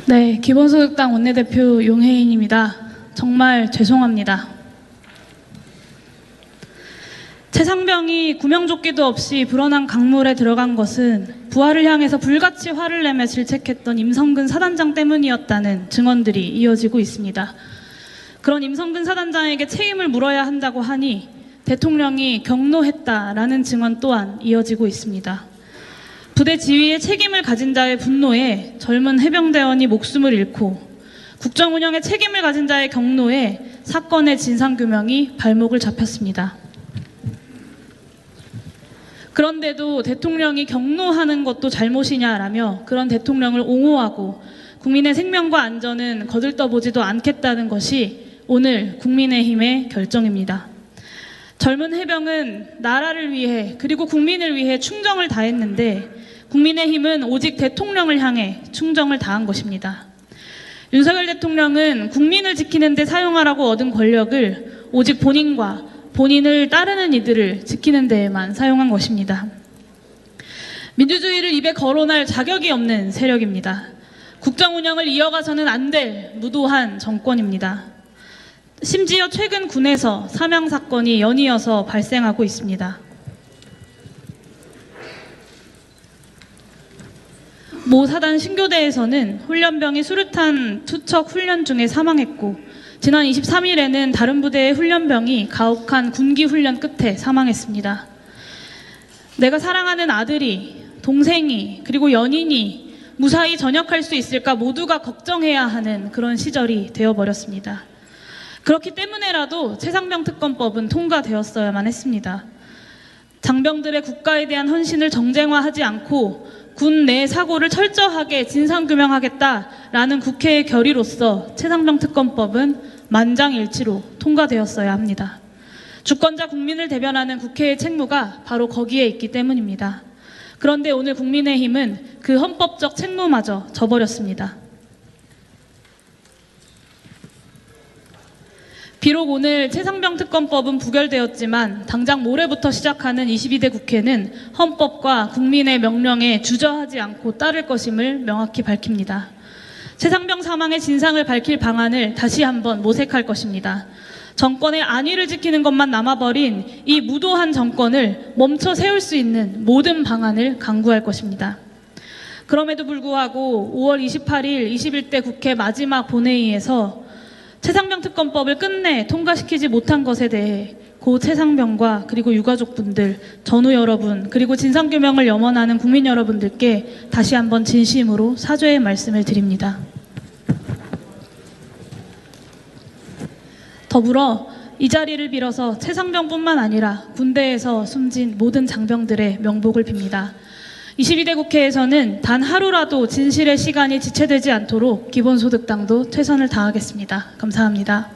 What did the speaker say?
네, 기본소득당 원내대표 용혜인입니다. 정말 죄송합니다. 최상병이 구명조끼도 없이 불어난 강물에 들어간 것은 부하를 향해서 불같이 화를 내며 질책했던 임성근 사단장 때문이었다는 증언들이 이어지고 있습니다. 그런 임성근 사단장에게 책임을 물어야 한다고 하니 대통령이 경로했다라는 증언 또한 이어지고 있습니다. 부대 지휘의 책임을 가진 자의 분노에 젊은 해병대원이 목숨을 잃고 국정 운영의 책임을 가진 자의 경로에 사건의 진상규명이 발목을 잡혔습니다. 그런데도 대통령이 경로하는 것도 잘못이냐라며 그런 대통령을 옹호하고 국민의 생명과 안전은 거들떠보지도 않겠다는 것이 오늘 국민의힘의 결정입니다. 젊은 해병은 나라를 위해 그리고 국민을 위해 충정을 다했는데 국민의힘은 오직 대통령을 향해 충정을 다한 것입니다. 윤석열 대통령은 국민을 지키는 데 사용하라고 얻은 권력을 오직 본인과 본인을 따르는 이들을 지키는 데에만 사용한 것입니다. 민주주의를 입에 거론할 자격이 없는 세력입니다. 국정 운영을 이어가서는 안 될 무도한 정권입니다. 심지어 최근 군에서 사망 사건이 연이어서 발생하고 있습니다. 모 사단 신교대에서는 훈련병이 수류탄 투척 훈련 중에 사망했고 지난 23일에는 다른 부대의 훈련병이 가혹한 군기 훈련 끝에 사망했습니다. 내가 사랑하는 아들이, 동생이, 그리고 연인이 무사히 전역할 수 있을까 모두가 걱정해야 하는 그런 시절이 되어버렸습니다. 그렇기 때문에라도 최상병 특검법은 통과되었어야만 했습니다. 장병들의 국가에 대한 헌신을 정쟁화하지 않고 군 내 사고를 철저하게 진상규명하겠다라는 국회의 결의로서 최상병 특검법은 만장일치로 통과되었어야 합니다. 주권자 국민을 대변하는 국회의 책무가 바로 거기에 있기 때문입니다. 그런데 오늘 국민의힘은 그 헌법적 책무마저 저버렸습니다. 비록 오늘 최상병 특검법은 부결되었지만 당장 모레부터 시작하는 22대 국회는 헌법과 국민의 명령에 주저하지 않고 따를 것임을 명확히 밝힙니다. 최상병 사망의 진상을 밝힐 방안을 다시 한번 모색할 것입니다. 정권의 안위를 지키는 것만 남아버린 이 무도한 정권을 멈춰 세울 수 있는 모든 방안을 강구할 것입니다. 그럼에도 불구하고 5월 28일 21대 국회 마지막 본회의에서 최상병 특검법을 끝내 통과시키지 못한 것에 대해 고 최상병과 그리고 유가족분들, 전우 여러분, 그리고 진상규명을 염원하는 국민 여러분들께 다시 한번 진심으로 사죄의 말씀을 드립니다. 더불어 이 자리를 빌어서 최상병뿐만 아니라 군대에서 숨진 모든 장병들의 명복을 빕니다. 22대 국회에서는 단 하루라도 진실의 시간이 지체되지 않도록 기본소득당도 최선을 다하겠습니다. 감사합니다.